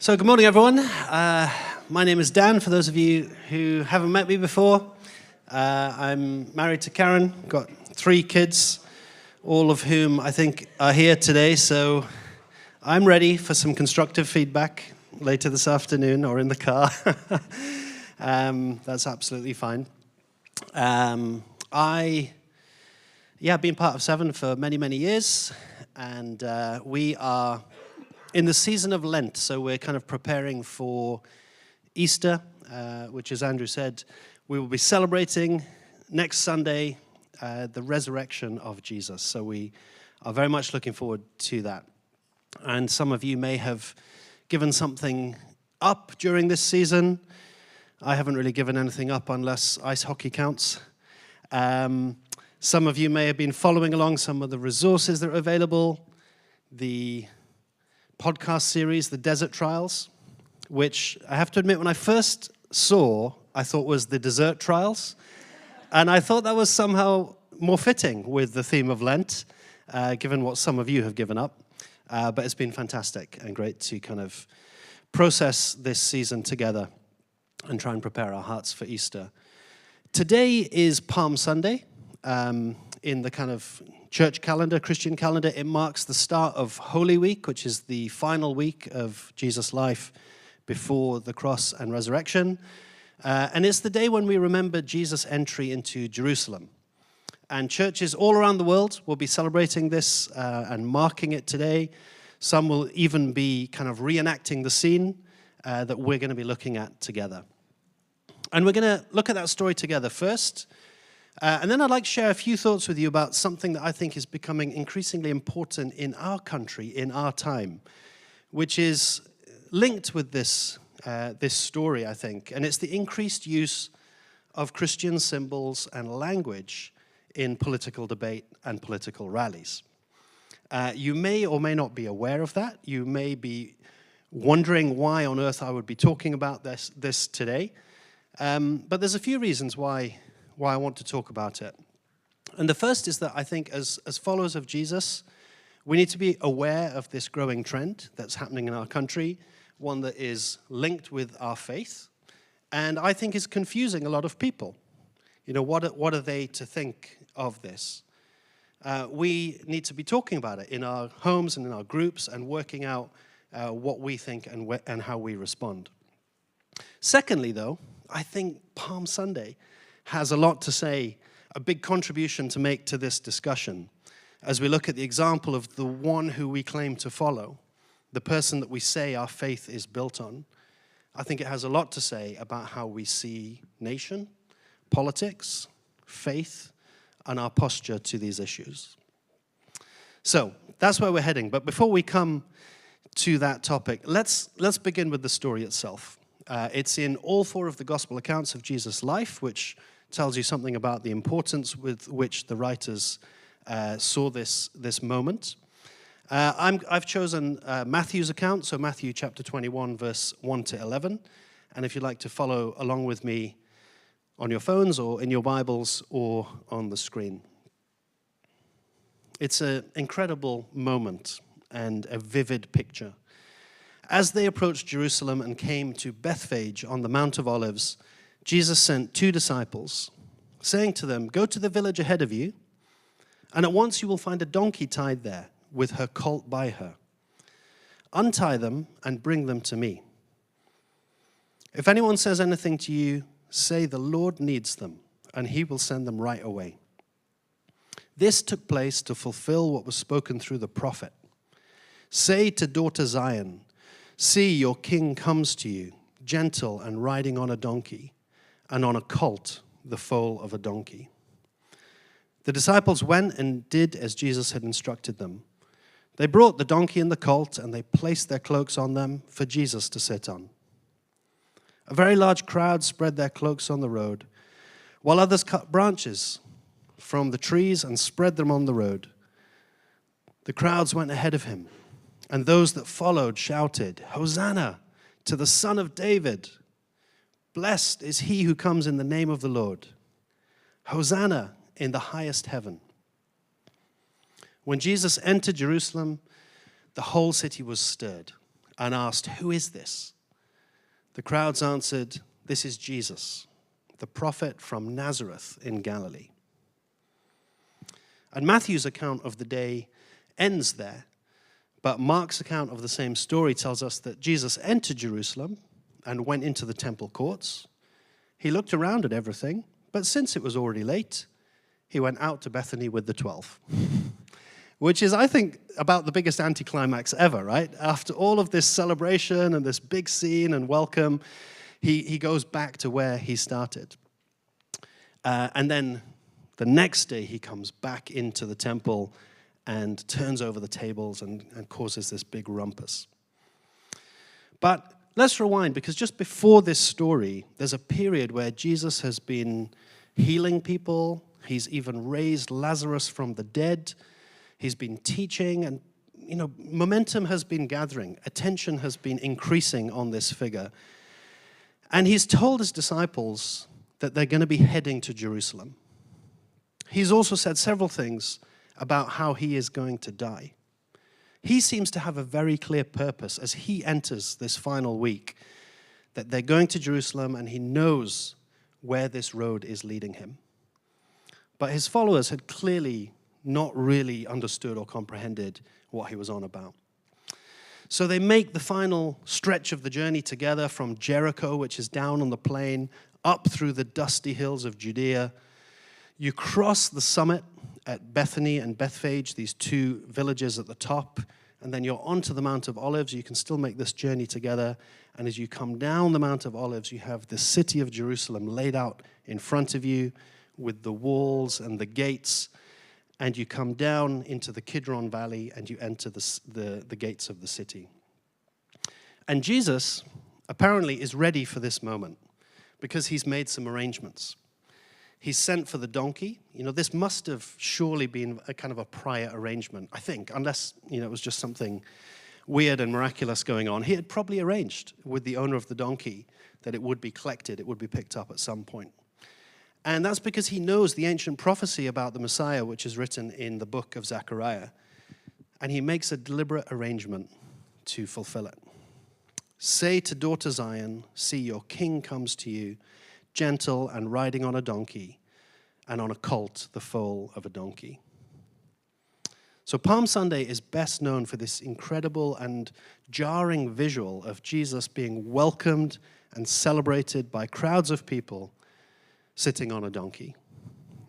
So good morning, everyone. My name is Dan, for those of you who haven't met me before. I'm married to Karen, got 3 kids, all of whom I think are here today, so I'm ready for some constructive feedback later this afternoon or in the car. That's absolutely fine. I've been part of Seven for many, many years, and we are in the season of Lent, so we're kind of preparing for Easter, which, as Andrew said, we will be celebrating next Sunday the resurrection of Jesus. So we are very much looking forward to that. And some of you may have given something up during this season. I haven't really given anything up unless ice hockey counts. Some of you may have been following along some of the resources that are available. The podcast series, The Desert Trials, which I have to admit, when I first saw, I thought was The Desert Trials. And I thought that was somehow more fitting with the theme of Lent, given what some of you have given up. But it's been fantastic and great to kind of process this season together and try and prepare our hearts for Easter. Today is Palm Sunday. In the kind of church calendar, Christian calendar, it marks the start of Holy Week, which is the final week of Jesus' life before the cross and resurrection. And it's the day when we remember Jesus' entry into Jerusalem. And churches all around the world will be celebrating this and marking it today. Some will even be kind of reenacting the scene that we're going to be looking at together. And we're going to look at that story together first. And then I'd like to share a few thoughts with you about something that I think is becoming increasingly important in our country, in our time, which is linked with this story, I think. And it's the increased use of Christian symbols and language in political debate and political rallies. You may or may not be aware of that. You may be wondering why on earth I would be talking about this today. But there's a few reasons why I want to talk about it. And the first is that I think as followers of Jesus, we need to be aware of this growing trend that's happening in our country, one that is linked with our faith, and I think is confusing a lot of people. You know, what are they to think of this? We need to be talking about it in our homes and in our groups and working out what we think and how we respond. Secondly, though, I think Palm Sunday has a lot to say, a big contribution to make to this discussion as we look at the example of the one who we claim to follow, the person that we say our faith is built on. I think it has a lot to say about how we see nation, politics, faith, and our posture to these issues. So that's where we're heading. But before we come to that topic, let's begin with the story itself. It's in all 4 of the gospel accounts of Jesus' life, which tells you something about the importance with which the writers saw this moment. I've chosen Matthew's account, so Matthew chapter 21, verse 1 to 11. And if you'd like to follow along with me on your phones or in your Bibles or on the screen. It's an incredible moment and a vivid picture. As they approached Jerusalem and came to Bethphage on the Mount of Olives, Jesus sent 2 disciples, saying to them, "Go to the village ahead of you, and at once you will find a donkey tied there, with her colt by her. Untie them and bring them to me. If anyone says anything to you, say the Lord needs them, and he will send them right away." This took place to fulfill what was spoken through the prophet. "Say to daughter Zion, see, your king comes to you, gentle and riding on a donkey, and on a colt, the foal of a donkey." The disciples went and did as Jesus had instructed them. They brought the donkey and the colt, and they placed their cloaks on them for Jesus to sit on. A very large crowd spread their cloaks on the road, while others cut branches from the trees and spread them on the road. The crowds went ahead of him, and those that followed shouted, "Hosanna to the Son of David! Blessed is he who comes in the name of the Lord. Hosanna in the highest heaven." When Jesus entered Jerusalem, the whole city was stirred, and asked, "Who is this?" The crowds answered, "This is Jesus, the prophet from Nazareth in Galilee." And Matthew's account of the day ends there, but Mark's account of the same story tells us that Jesus entered Jerusalem and went into the temple courts. He looked around at everything, but since it was already late, he went out to Bethany with the 12. Which is, I think, about the biggest anticlimax ever, right? After all of this celebration and this big scene and welcome, he goes back to where he started. And then the next day, he comes back into the temple and turns over the tables and causes this big rumpus. But let's rewind, because just before this story, there's a period where Jesus has been healing people. He's even raised Lazarus from the dead. He's been teaching, and momentum has been gathering. Attention has been increasing on this figure. And he's told his disciples that they're going to be heading to Jerusalem. He's also said several things about how he is going to die. He seems to have a very clear purpose as he enters this final week, that they're going to Jerusalem, and he knows where this road is leading him. But his followers had clearly not really understood or comprehended what he was on about. So they make the final stretch of the journey together from Jericho, which is down on the plain, up through the dusty hills of Judea. You cross the summit at Bethany and Bethphage, these two villages at the top, and then you're onto the Mount of Olives. You can still make this journey together. And as you come down the Mount of Olives, you have the city of Jerusalem laid out in front of you with the walls and the gates. And you come down into the Kidron Valley and you enter the gates of the city. And Jesus apparently is ready for this moment because he's made some arrangements. He's sent for the donkey. This must have surely been a kind of a prior arrangement, I think, unless, it was just something weird and miraculous going on. He had probably arranged with the owner of the donkey that it would be collected, it would be picked up at some point. And that's because he knows the ancient prophecy about the Messiah, which is written in the book of Zechariah. And he makes a deliberate arrangement to fulfill it. "Say to daughter Zion, see, your king comes to you, gentle and riding on a donkey, and on a colt, the foal of a donkey." So Palm Sunday is best known for this incredible and jarring visual of Jesus being welcomed and celebrated by crowds of people sitting on a donkey.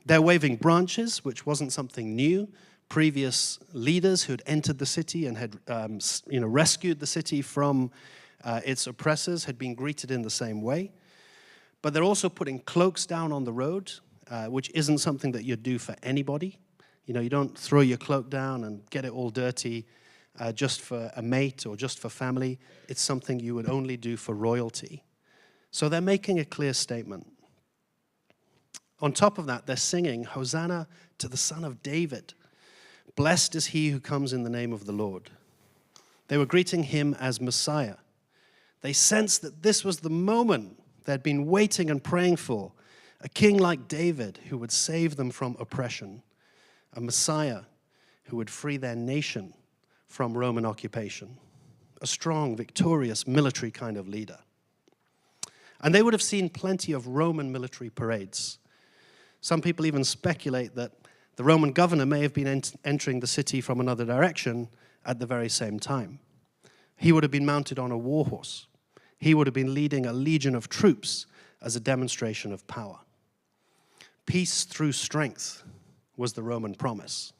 They're waving branches, which wasn't something new. Previous leaders who had entered the city and had rescued the city from its oppressors had been greeted in the same way. But they're also putting cloaks down on the road, which isn't something that you'd do for anybody. You don't throw your cloak down and get it all dirty just for a mate or just for family. It's something you would only do for royalty. So they're making a clear statement. On top of that, they're singing, "Hosanna to the Son of David. Blessed is he who comes in the name of the Lord." They were greeting him as Messiah. They sensed that this was the moment they'd been waiting and praying for, a king like David who would save them from oppression, a Messiah who would free their nation from Roman occupation, a strong, victorious, military kind of leader. And they would have seen plenty of Roman military parades. Some people even speculate that the Roman governor may have been entering the city from another direction at the very same time. He would have been mounted on a war horse. He would have been leading a legion of troops as a demonstration of power. Peace through strength was the Roman promise.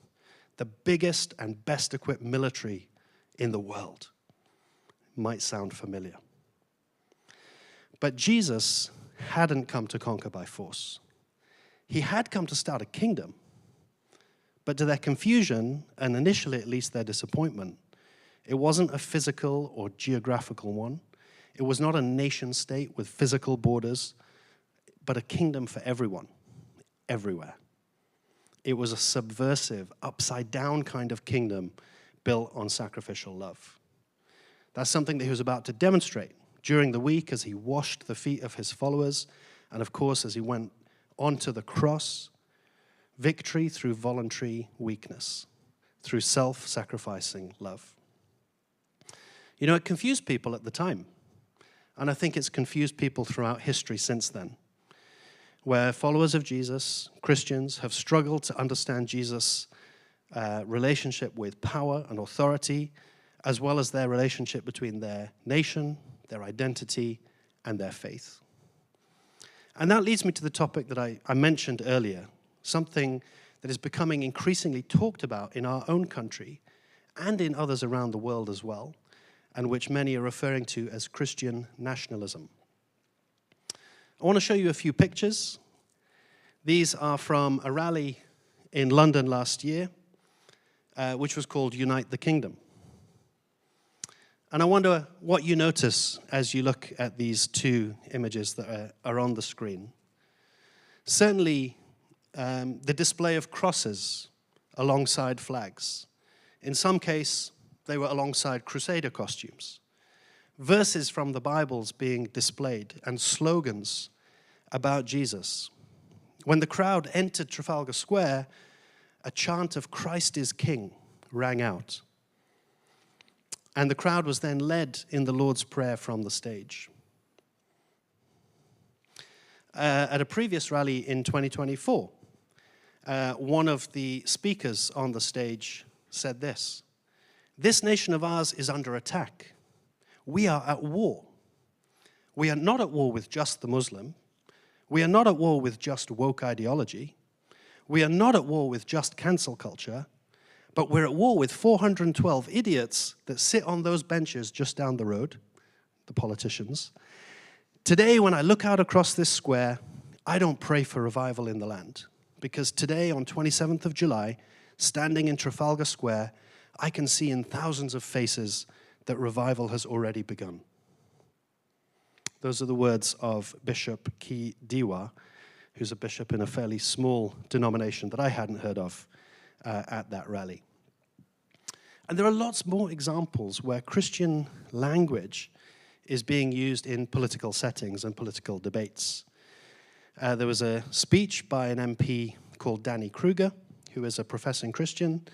The biggest and best equipped military in the world. Might sound familiar. But Jesus hadn't come to conquer by force. He had come to start a kingdom. But to their confusion, and initially at least their disappointment, it wasn't a physical or geographical one. It was not a nation state with physical borders, but a kingdom for everyone, everywhere. It was a subversive, upside-down kind of kingdom built on sacrificial love. That's something that he was about to demonstrate during the week as he washed the feet of his followers, and of course as he went onto the cross. Victory through voluntary weakness, through self-sacrificing love. You know, it confused people at the time. And I think it's confused people throughout history since then, where followers of Jesus, Christians, have struggled to understand Jesus' relationship with power and authority, as well as their relationship between their nation, their identity, and their faith. And that leads me to the topic that I mentioned earlier, something that is becoming increasingly talked about in our own country and in others around the world as well, and which many are referring to as Christian nationalism. I want to show you a few pictures. These are from a rally in London last year, which was called Unite the Kingdom. And I wonder what you notice as you look at these two images that are on the screen. Certainly, the display of crosses alongside flags. In some case, they were alongside crusader costumes. Verses from the Bibles being displayed and slogans about Jesus. When the crowd entered Trafalgar Square, a chant of "Christ is King" rang out. And the crowd was then led in the Lord's Prayer from the stage. At a previous rally in 2024, one of the speakers on the stage said this: "This nation of ours is under attack. We are at war. We are not at war with just the Muslim. We are not at war with just woke ideology. We are not at war with just cancel culture, but we're at war with 412 idiots that sit on those benches just down the road, the politicians. Today, when I look out across this square, I don't pray for revival in the land, because today, on 27th of July, standing in Trafalgar Square, I can see in thousands of faces that revival has already begun." Those are the words of Bishop Ki Diwa, who's a bishop in a fairly small denomination that I hadn't heard of at that rally. And there are lots more examples where Christian language is being used in political settings and political debates. There was a speech by an MP called Danny Kruger, who is a professing Christian,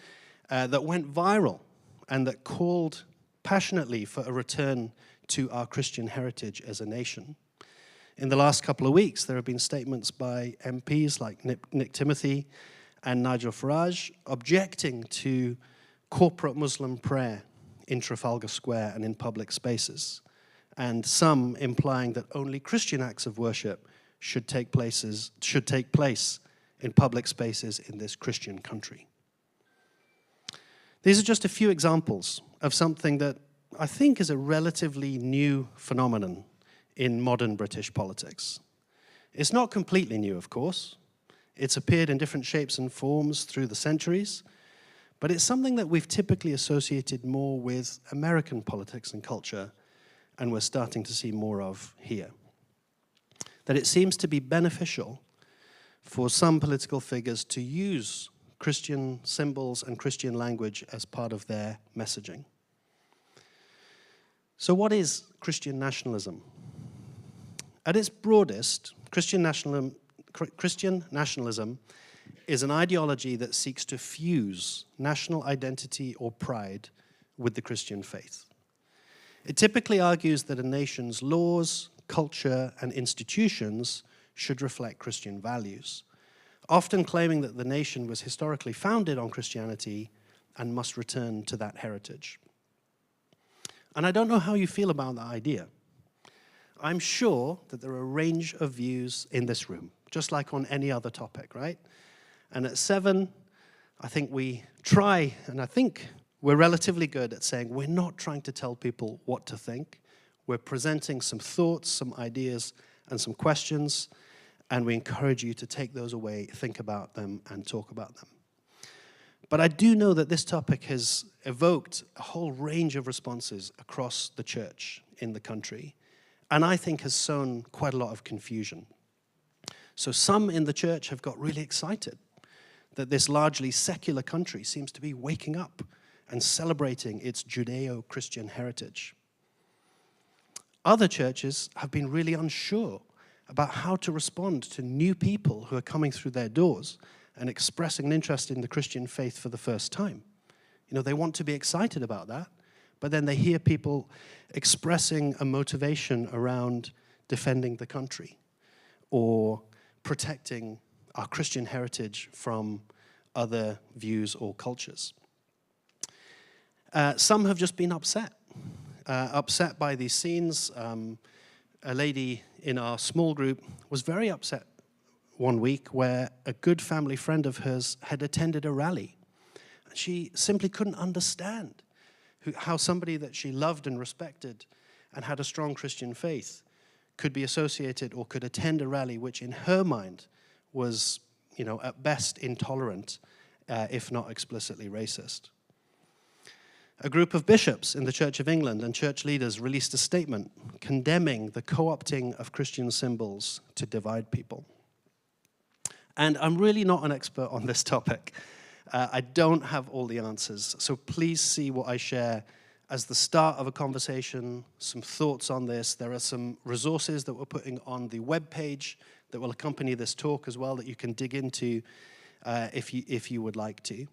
that went viral and that called passionately for a return to our Christian heritage as a nation. In the last couple of weeks, there have been statements by MPs like Nick Timothy and Nigel Farage objecting to corporate Muslim prayer in Trafalgar Square and in public spaces, and some implying that only Christian acts of worship should take place in public spaces in this Christian country. These are just a few examples of something that I think is a relatively new phenomenon in modern British politics. It's not completely new, of course. It's appeared in different shapes and forms through the centuries, but it's something that we've typically associated more with American politics and culture, and we're starting to see more of here. That it seems to be beneficial for some political figures to use Christian symbols and Christian language as part of their messaging. So what is Christian nationalism? At its broadest, Christian nationalism is an ideology that seeks to fuse national identity or pride with the Christian faith. It typically argues that a nation's laws, culture, and institutions should reflect Christian values, often claiming that the nation was historically founded on Christianity and must return to that heritage. And I don't know how you feel about that idea. I'm sure that there are a range of views in this room, just like on any other topic, right? And at 7, I think we try, and I think we're relatively good at saying we're not trying to tell people what to think. We're presenting some thoughts, some ideas, and some questions, and we encourage you to take those away, think about them, and talk about them. But I do know that this topic has evoked a whole range of responses across the church in the country, and I think has sown quite a lot of confusion. So some in the church have got really excited that this largely secular country seems to be waking up and celebrating its Judeo-Christian heritage. Other churches have been really unsure about how to respond to new people who are coming through their doors and expressing an interest in the Christian faith for the first time. You know, they want to be excited about that, but then they hear people expressing a motivation around defending the country or protecting our Christian heritage from other views or cultures. Some have just been upset by these scenes. A lady in our small group was very upset one week where a good family friend of hers had attended a rally. She simply couldn't understand how somebody that she loved and respected and had a strong Christian faith could be associated or could attend a rally which in her mind was, at best intolerant, if not explicitly racist. A group of bishops in the Church of England and church leaders released a statement condemning the co-opting of Christian symbols to divide people. And I'm really not an expert on this topic. I don't have all the answers, so please see what I share as the start of a conversation, some thoughts on this. There are some resources that we're putting on the webpage that will accompany this talk as well that you can dig into if you would like to.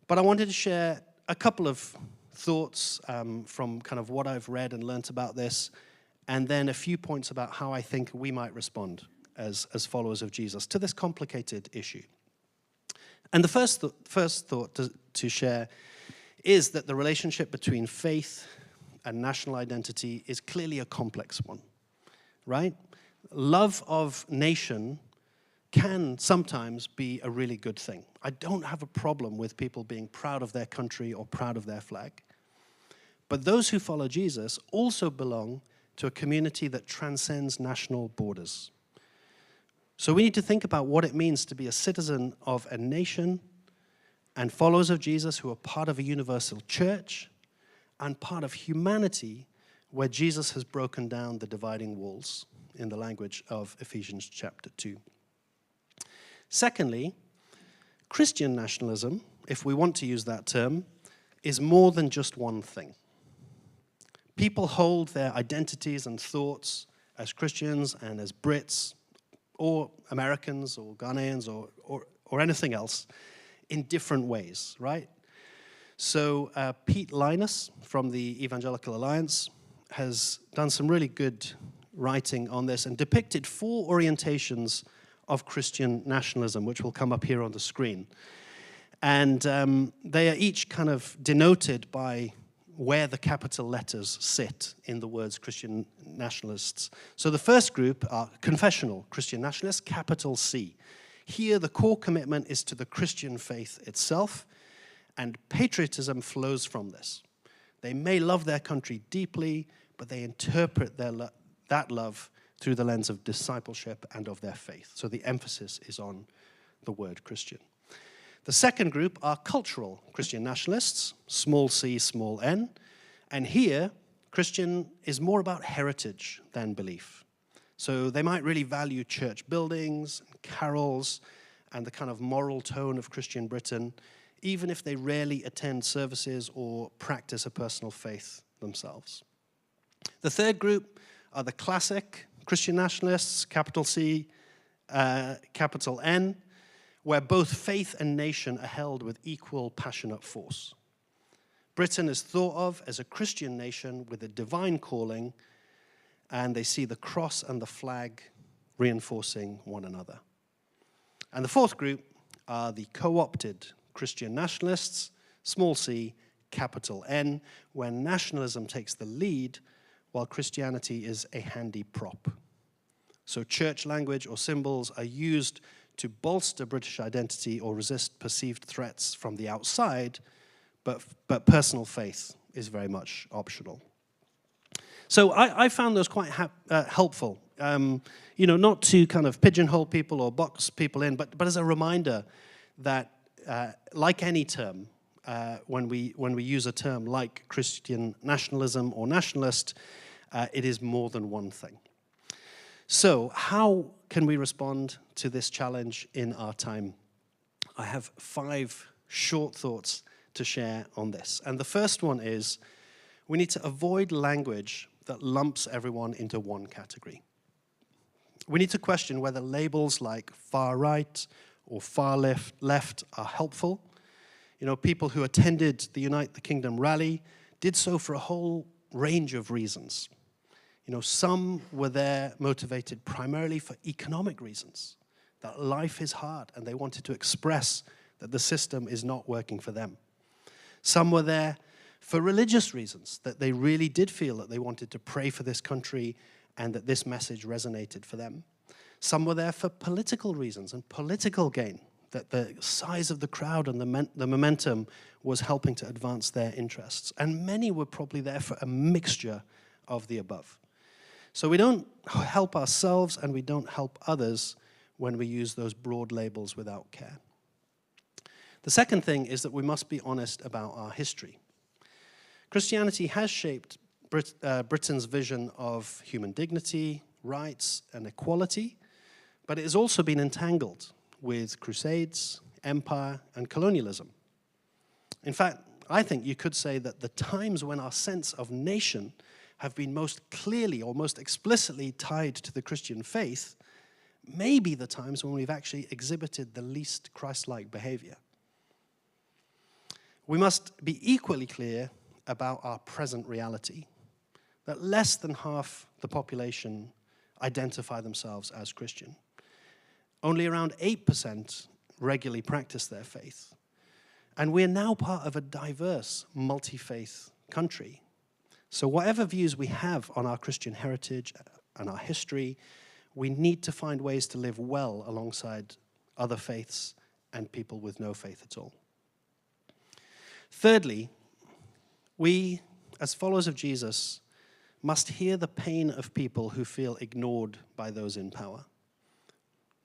But I wanted to share a couple of thoughts from kind of what I've read and learnt about this, and then a few points about how I think we might respond as followers of Jesus to this complicated issue. And the first thought to share is that the relationship between faith and national identity is clearly a complex one, right? Love of nation can sometimes be a really good thing. I don't have a problem with people being proud of their country or proud of their flag. But those who follow Jesus also belong to a community that transcends national borders. So we need to think about what it means to be a citizen of a nation and followers of Jesus who are part of a universal church and part of humanity where Jesus has broken down the dividing walls, in the language of Ephesians chapter 2. Secondly, Christian nationalism, if we want to use that term, is more than just one thing. People hold their identities and thoughts as Christians and as Brits or Americans or Ghanaians or anything else in different ways, right? So Pete Linus from the Evangelical Alliance has done some really good writing on this and depicted 4 orientations of Christian nationalism, which will come up here on the screen. And they are each kind of denoted by where the capital letters sit in the words Christian nationalists. So the first group are confessional Christian nationalists, capital C. Here the core commitment is to the Christian faith itself, and patriotism flows from this. They may love their country deeply, but they interpret that love through the lens of discipleship and of their faith. So the emphasis is on the word Christian. The second group are cultural Christian nationalists, small c, small n. And here, Christian is more about heritage than belief. So they might really value church buildings, and carols, and the kind of moral tone of Christian Britain, even if they rarely attend services or practice a personal faith themselves. The third group are the classic Christian nationalists, capital C, capital N, where both faith and nation are held with equal passionate force. Britain is thought of as a Christian nation with a divine calling, and they see the cross and the flag reinforcing one another. And the fourth group are the co-opted Christian nationalists, small c, capital N, where nationalism takes the lead while Christianity is a handy prop. So church language or symbols are used to bolster British identity or resist perceived threats from the outside, but personal faith is very much optional. So I found those quite helpful, not to kind of pigeonhole people or box people in, but as a reminder that, like any term, when we use a term like Christian nationalism or nationalist, it is more than one thing. So how can we respond to this challenge in our time? I have 5 short thoughts to share on this. And the first one is we need to avoid language that lumps everyone into one category. We need to question whether labels like far right or far left are helpful. People who attended the Unite the Kingdom rally did so for a whole range of reasons. You know, some were there motivated primarily for economic reasons, that life is hard and they wanted to express that the system is not working for them. Some were there for religious reasons, that they really did feel that they wanted to pray for this country and that this message resonated for them. Some were there for political reasons and political gain, that the size of the crowd and the momentum was helping to advance their interests. And many were probably there for a mixture of the above. So we don't help ourselves and we don't help others when we use those broad labels without care. The second thing is that we must be honest about our history. Christianity has shaped Britain's vision of human dignity, rights, and equality, but it has also been entangled with crusades, empire, and colonialism. In fact, I think you could say that the times when our sense of nation have been most clearly or most explicitly tied to the Christian faith may be the times when we've actually exhibited the least Christ-like behavior. We must be equally clear about our present reality, that less than half the population identify themselves as Christian. Only around 8% regularly practice their faith. And we're now part of a diverse, multi-faith country. So whatever views we have on our Christian heritage and our history, we need to find ways to live well alongside other faiths and people with no faith at all. Thirdly, we, as followers of Jesus, must hear the pain of people who feel ignored by those in power,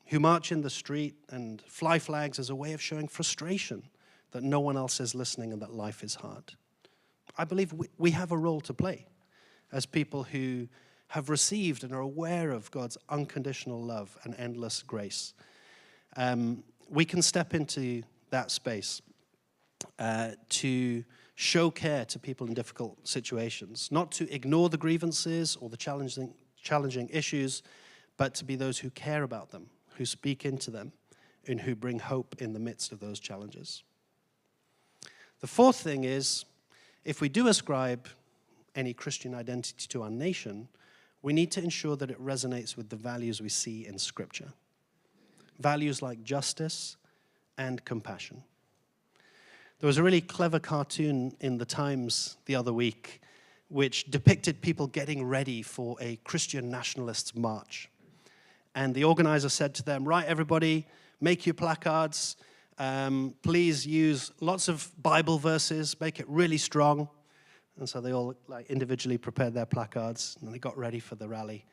who march in the street and fly flags as a way of showing frustration that no one else is listening and that life is hard. I believe we have a role to play as people who have received and are aware of God's unconditional love and endless grace. We can step into that space to show care to people in difficult situations, not to ignore the grievances or the challenging issues, but to be those who care about them, who speak into them, and who bring hope in the midst of those challenges. The fourth thing is, if we do ascribe any Christian identity to our nation, we need to ensure that it resonates with the values we see in Scripture. Values like justice and compassion. There was a really clever cartoon in the Times the other week which depicted people getting ready for a Christian nationalists' march. And the organizer said to them, right, everybody, make your placards. Please use lots of Bible verses, make it really strong. And so they all individually prepared their placards, and they got ready for the rally.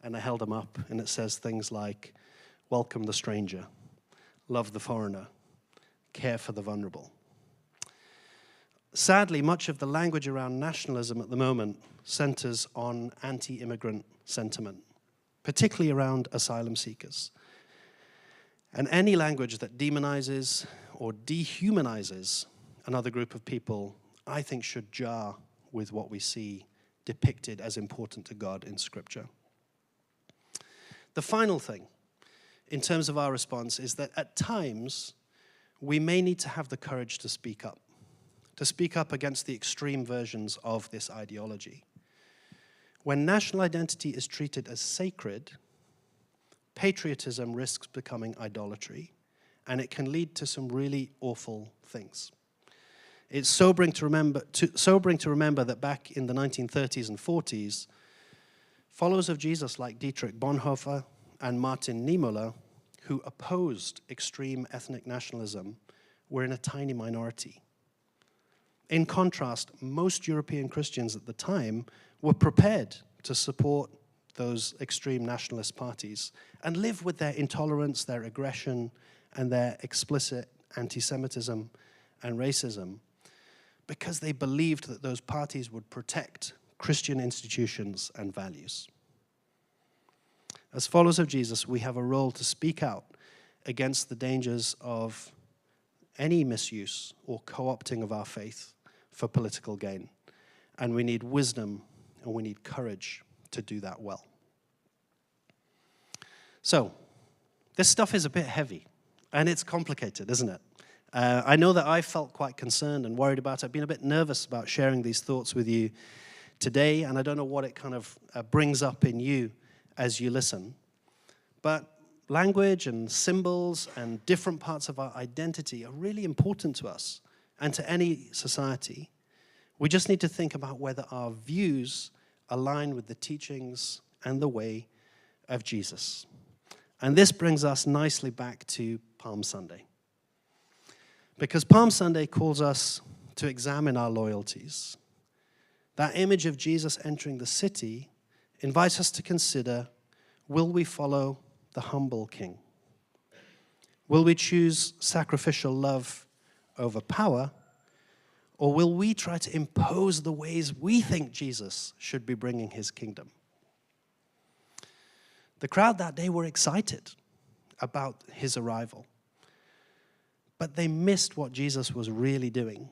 And they held them up, and it says things like, welcome the stranger, love the foreigner, care for the vulnerable. Sadly, much of the language around nationalism at the moment centers on anti-immigrant sentiment, particularly around asylum seekers. And any language that demonizes or dehumanizes another group of people, I think, should jar with what we see depicted as important to God in Scripture. The final thing, in terms of our response, is that at times, we may need to have the courage to speak up against the extreme versions of this ideology. When national identity is treated as sacred, patriotism risks becoming idolatry, and it can lead to some really awful things. It's sobering to remember that back in the 1930s and 40s, followers of Jesus like Dietrich Bonhoeffer and Martin Niemöller, who opposed extreme ethnic nationalism, were in a tiny minority. In contrast, most European Christians at the time were prepared to support those extreme nationalist parties and live with their intolerance, their aggression, and their explicit anti-Semitism and racism because they believed that those parties would protect Christian institutions and values. As followers of Jesus, we have a role to speak out against the dangers of any misuse or co-opting of our faith for political gain. And we need wisdom and we need courage to do that well. So, this stuff is a bit heavy and it's complicated, isn't it? I know that I felt quite concerned and worried about it. I've been a bit nervous about sharing these thoughts with you today, and I don't know what it kind of brings up in you as you listen. But language and symbols and different parts of our identity are really important to us and to any society. We just need to think about whether our views align with the teachings and the way of Jesus. And this brings us nicely back to Palm Sunday. Because Palm Sunday calls us to examine our loyalties. That image of Jesus entering the city invites us to consider, will we follow the humble king? Will we choose sacrificial love over power? Or will we try to impose the ways we think Jesus should be bringing his kingdom? The crowd that day were excited about his arrival. But they missed what Jesus was really doing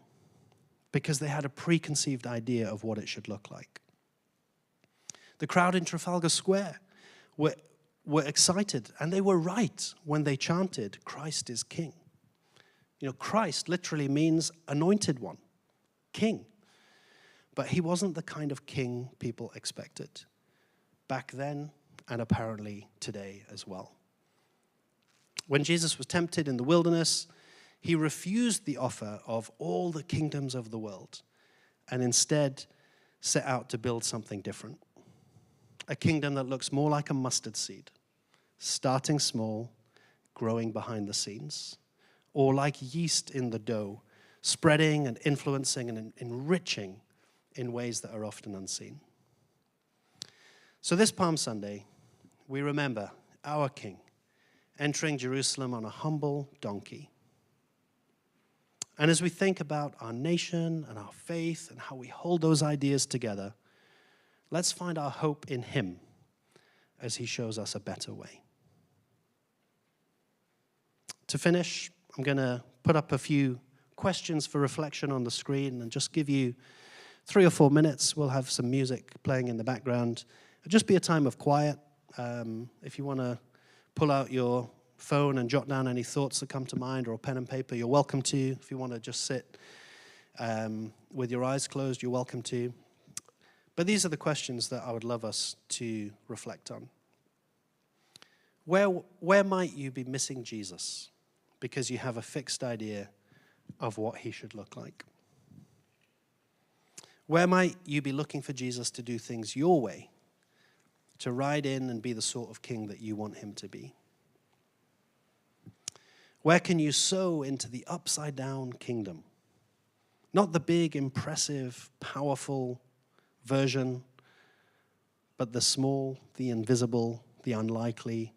because they had a preconceived idea of what it should look like. The crowd in Trafalgar Square were excited, and they were right when they chanted, "Christ is King." You know, Christ literally means anointed one, king. But he wasn't the kind of king people expected back then and apparently today as well. When Jesus was tempted in the wilderness, he refused the offer of all the kingdoms of the world and instead set out to build something different. A kingdom that looks more like a mustard seed, starting small, growing behind the scenes, or like yeast in the dough, spreading and influencing and enriching in ways that are often unseen. So this Palm Sunday, we remember our King entering Jerusalem on a humble donkey. And as we think about our nation and our faith and how we hold those ideas together, let's find our hope in him as he shows us a better way. To finish, I'm going to put up a few questions for reflection on the screen and just give you 3 or 4 minutes. We'll have some music playing in the background. It'll just be a time of quiet. If you want to pull out your phone and jot down any thoughts that come to mind, or a pen and paper, you're welcome to. If you want to just sit with your eyes closed, you're welcome to. But these are the questions that I would love us to reflect on. Where might you be missing Jesus because you have a fixed idea of what he should look like? Where might you be looking for Jesus to do things your way, to ride in and be the sort of king that you want him to be? Where can you sow into the upside-down kingdom? Not the big, impressive, powerful version, but the small, the invisible, the unlikely,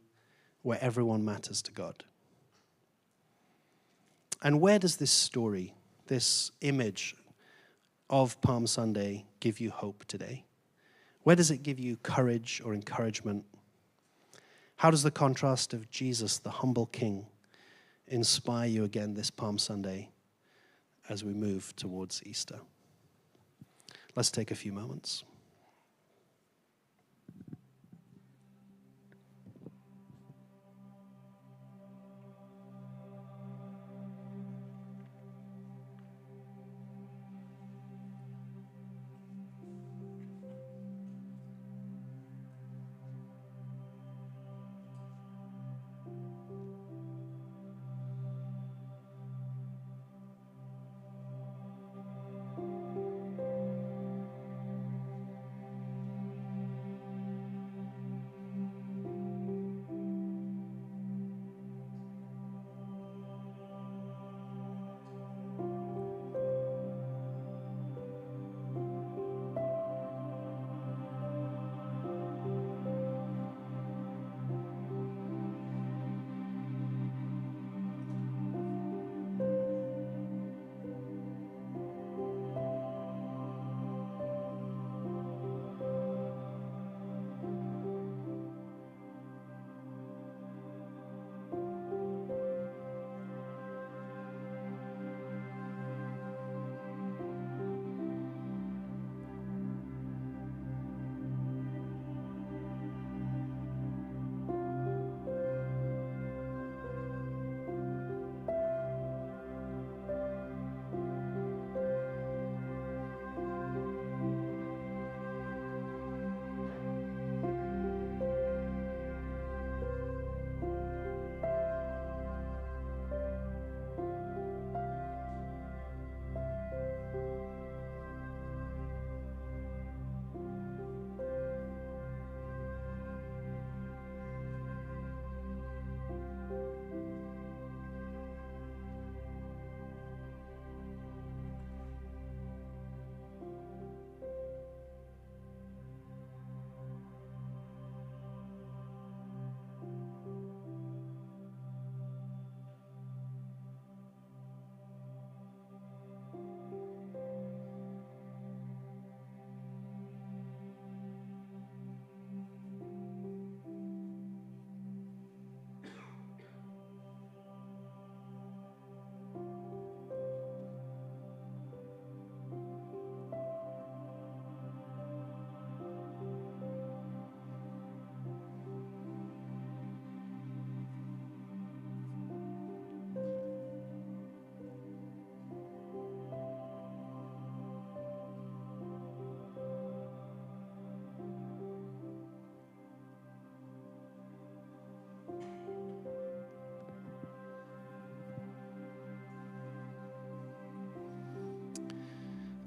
where everyone matters to God. And where does this story, this image of Palm Sunday give you hope today? Where does it give you courage or encouragement? How does the contrast of Jesus, the humble king, inspire you again this Palm Sunday as we move towards Easter? Let's take a few moments.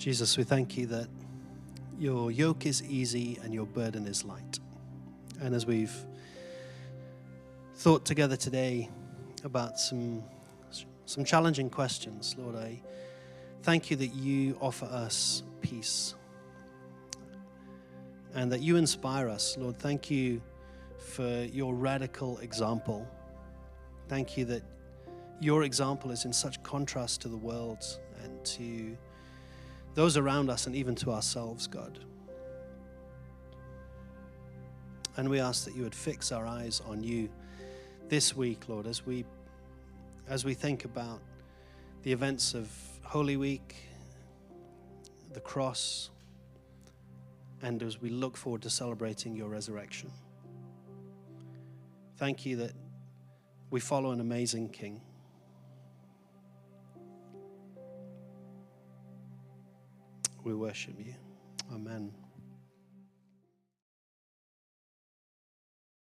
Jesus, we thank you that your yoke is easy and your burden is light. And as we've thought together today about some challenging questions, Lord, I thank you that you offer us peace and that you inspire us. Lord, thank you for your radical example. Thank you that your example is in such contrast to the world and to those around us and even to ourselves, God. And we ask that you would fix our eyes on you this week, Lord, as we think about the events of Holy Week, the cross, and as we look forward to celebrating your resurrection. Thank you that we follow an amazing King. We worship you. Amen.